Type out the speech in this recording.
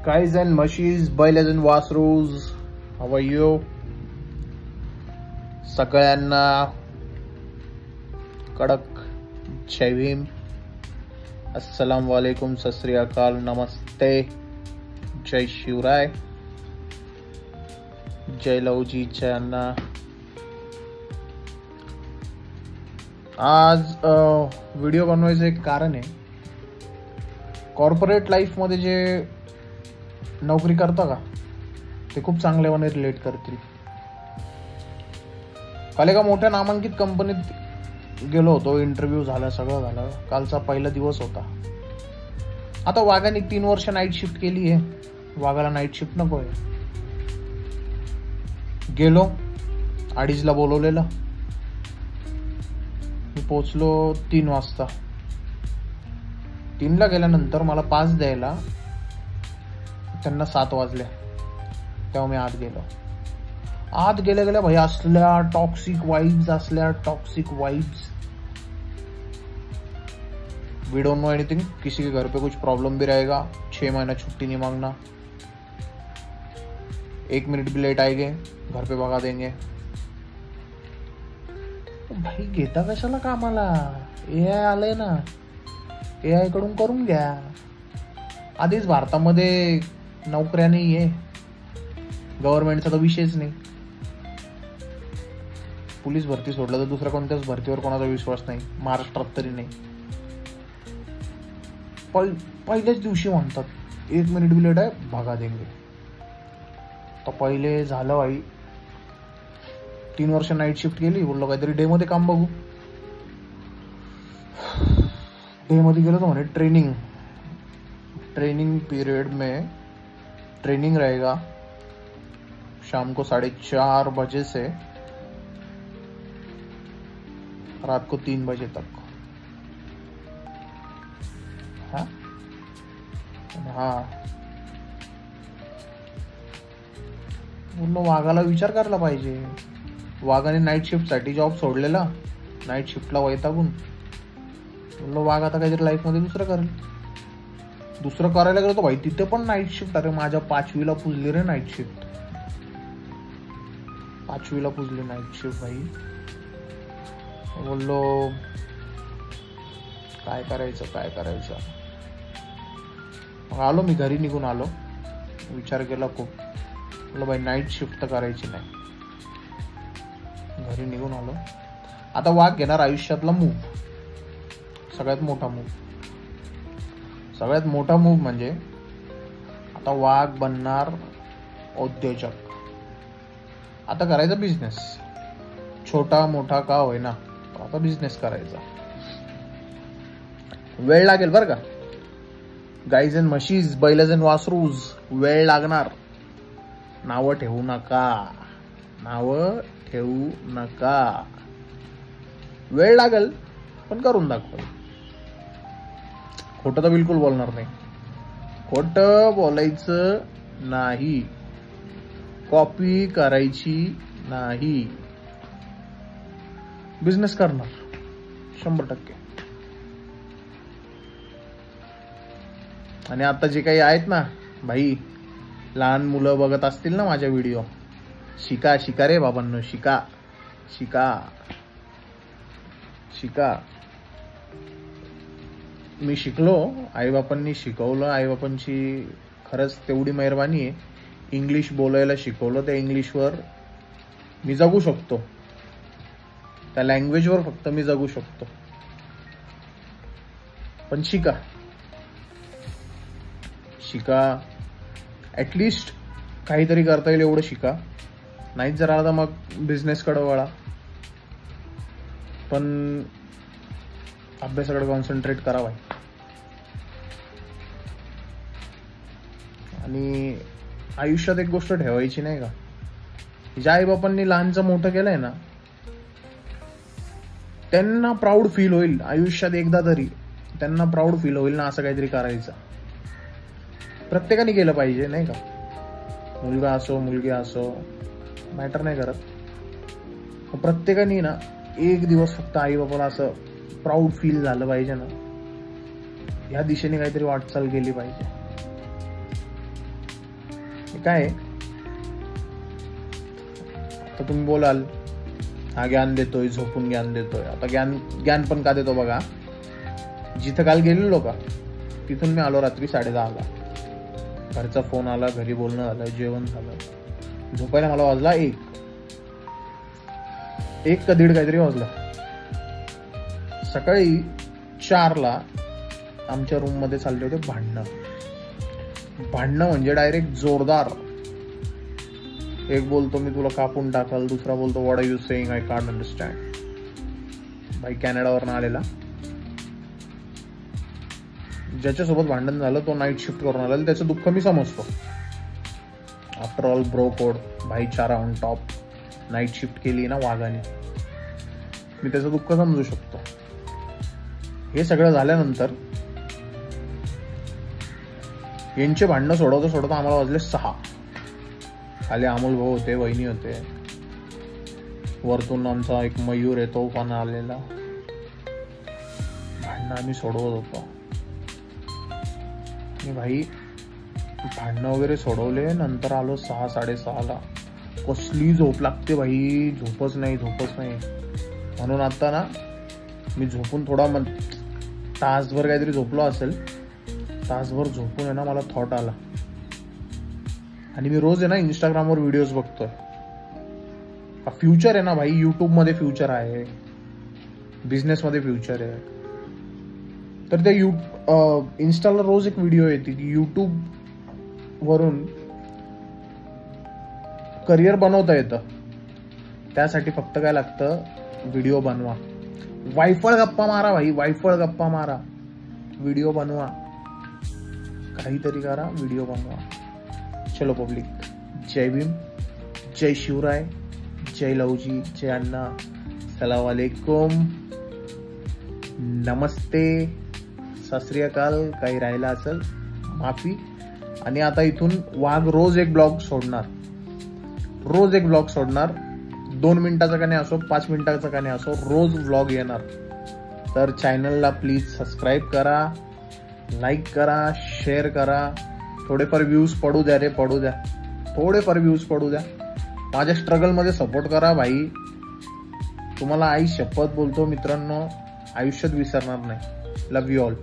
Guys and mushies, balance and वासरूज, how are you? सगळ्यांना कडक जय भीम, अस्सलाम वालेकुम, सत श्री अकाल, नमस्ते, जय शिवराय, जय लवजी, जय अण्णा. आज व्हिडिओ बनवायचं एक कारण आहे. कॉर्पोरेट लाईफ मध्ये जे नोकरी करता का ते खूप चांगल्यापणे रिलेट करतील. काल एका मोठ्या नामांकित कंपनीत गेलो होतो. इंटरव्ह्यू झाला, सगळं झालं. कालचा पहिला दिवस होता. आता वाघाने 3 वर्ष नाईट शिफ्ट केली आहे. वाघाला नाईट शिफ्ट नको आहे. गेलो, 2:30ला बोलवलेलं. मी पोचलो 3 वाजता. 3ला गेल्यानंतर मला पास द्यायला त्यांना 7 वाजले. तेव्हा मी आत गेलो. आत गेल्या भाई असल्या toxic vibes. We don't know anything. किसी के घर पे कुछ प्रॉब्लम भी रहेगा, 6 महीना छुट्टी नहीं मांगना, 1 मिनट भी लेट आएंगे घर पे भगा देंगे. भाई घेता कशाला कामाला? AI आलंय ना, AI कडून करून घ्या. आधीच भारतामध्ये नोकऱ्या नाही आहे. गव्हर्नमेंटचा तर विषयच नाही. पोलीस भरती सोडलं तर दुसऱ्या कोणत्याच भरतीवर कोणाचा विश्वास नाही, महाराष्ट्रात तरी नाही. पहिल्याच दिवशी म्हणतात 1 मिनिट भी लेट आहे भगा देंगे. तर पहिले झालं भाई. 3 वर्ष नाईट शिफ्ट केली. बोललो काहीतरी डे मध्ये काम बघू. डे मध्ये गेलो तर म्हणे ट्रेनिंग पीरियड में ट्रेनिंग रहेगा शाम को 4:30 बजे से रात को 3 बजे तक. हाँ, बोललो वाघाला विचार करायला पाहिजे. वाघाने नाईट शिफ्ट साठी जॉब सोडलेला, नाईट शिफ्टला वैतागून. बोललो वाघ आता काहीतरी लाईफ मध्ये दुसरं करायला गेलो तर भाई तिथे पण नाईट शिफ्ट. अरे माझ्या 5वीला पुजली रे नाईट शिफ्ट. 5वीला पुजली नाईट शिफ्ट भाई. बोललो काय करायचं. मग आलो मी घरी, निघून आलो. विचार केला खूप. बोललो भाई नाईट शिफ्ट तर करायची नाही. घरी निघून आलो. आता वाघ घेणार आयुष्यातला मूव, सगळ्यात मोठा मूव म्हणजे आता वाघ बनणार उद्योजक. आता करायचा बिझनेस. छोटा मोठा का होईना, आता बिझनेस करायचा. वेळ लागेल बरं का गाईज अँड म्हशीज, बैलेस अँड वासरूज, वेळ लागणार. नावं ठेवू नका. वेळ लागेल पण करून दाखवा. खोटं तर बिलकुल बोलणार नाही. खोटं बोलायचं नाही. कॉपी करायची नाही. बिझनेस करणार 100%. आणि आता जे काही आहेत ना भाई, लहान मुलं बघत असतील ना माझ्या व्हिडिओ, शिका रे बाबांनो. शिका. मी शिकलो, आईबापांनी शिकवलं. आईबापांची खरंच तेवढी मेहरबानी आहे. इंग्लिश बोलायला शिकवलं. त्या इंग्लिशवर मी जगू शकतो. त्या लँग्वेजवर फक्त मी जगू शकतो. पण शिका ऍटलिस्ट काहीतरी करता येईल एवढं शिका. नाहीच जर आला तर मग बिझनेस कडे वळा. पण अभ्यासाकडे कॉन्सन्ट्रेट करा भाई. आणि आयुष्यात एक गोष्ट ठेवायची नाही का, ज्या आई बापांनी लहानचं मोठं केलंय ना, त्यांना प्राऊड फील होईल आयुष्यात एकदा तरी. त्यांना प्राऊड फील होईल ना असं काहीतरी करायचं. प्रत्येकाने केलं पाहिजे नाही का. मुलगा असो मुलगी असो मॅटर नाही करत. प्रत्येकाने ना एक दिवस फक्त आई बापाला असं प्राऊड फील झालं पाहिजे ना, या दिशेने काहीतरी वाटचाल केली पाहिजे. काय आता तुम्ही बोलाल हा ज्ञान देतोय, झोपून ज्ञान देतोय. आता ज्ञान पण का देतो बघा. जिथं काल गेलेलो का तिथून मी आलो रात्री 10:30ला. घरचा फोन आला, घरी बोलणं झालं, जेवण झालं. झोपायला मला वाजला 1 का 1:30 काहीतरी वाजला. सकाळी 4ला आमच्या रूम मध्ये चालले होते भांडणं म्हणजे डायरेक्ट जोरदार. एक बोलतो मी तुला कापून टाकल, दुसरा बोलतो what are you saying, I can't understand. भाई कॅनडावरनं आलेला, ज्याच्यासोबत भांडण झालं तो नाईट शिफ्ट करून आला, त्याचं दुःख मी समजतो. आफ्टर ऑल ब्रो कोड, भाईचारा ऑन टॉप. नाईट शिफ्ट केली ना वाघाने, मी त्याचं दुःख समजू शकतो. हे सगळं झाल्यानंतर यांचे भांडणं सोडवता आम्हाला वाजले 6. खाली अमोल भाऊ होते, वहिनी होते, वरतून आमचा एक मयूर आहे तो पण आलेला. भांडणं आम्ही सोडवत होतो. आणि भाई भांडणं वगैरे सोडवले, नंतर आलो 6, 6:30ला. कसली झोप लागते भाई, झोपच नाही. म्हणून आता ना मी झोपून थोडा तासभर काहीतरी झोपलो असेल. तासभर झोपून आहे ना मला थॉट आला. आणि मी रोज आहे ना इंस्टाग्रामवर व्हिडिओज बघतोय. फ्युचर आहे ना भाई, युट्यूब मध्ये फ्युचर आहे, बिझनेस मध्ये फ्युचर आहे. तर त्या इन्स्टाला रोज एक व्हिडिओ येते की युट्यूब वरून करिअर बनवता येतं. त्यासाठी फक्त काय लागतं, व्हिडिओ बनवा, वायफळ गप्पा मारा भाई, वायफळ गप्पा मारा, व्हिडिओ बनवा, काहीतरी करा, व्हिडिओ बनवा. चलो पब्लिक, जय भीम, जय शिवराय, जय लवजी, जय अण्णा, सलाम वालेकुम, नमस्ते, सत श्री अकाल. काही राहिला असेल माफी. आणि आता इथून वाघ रोज एक ब्लॉग सोडणार. 2 मिनिटाचा का नाही असो, 5 मिनिटाचा का नाही असो, रोज व्लॉग येणार. तर चॅनलला प्लीज सबस्क्राईब करा, लाईक करा, शेअर करा. थोडेफार व्ह्यूज पडू द्या रे, थोडेफार व्ह्यूज पडू द्या. माझ्या स्ट्रगल मध्ये सपोर्ट करा भाई. तुम्हाला आई शपथ बोलतो मित्रांनो, आयुष्यात विसरणार नाही. Love you all.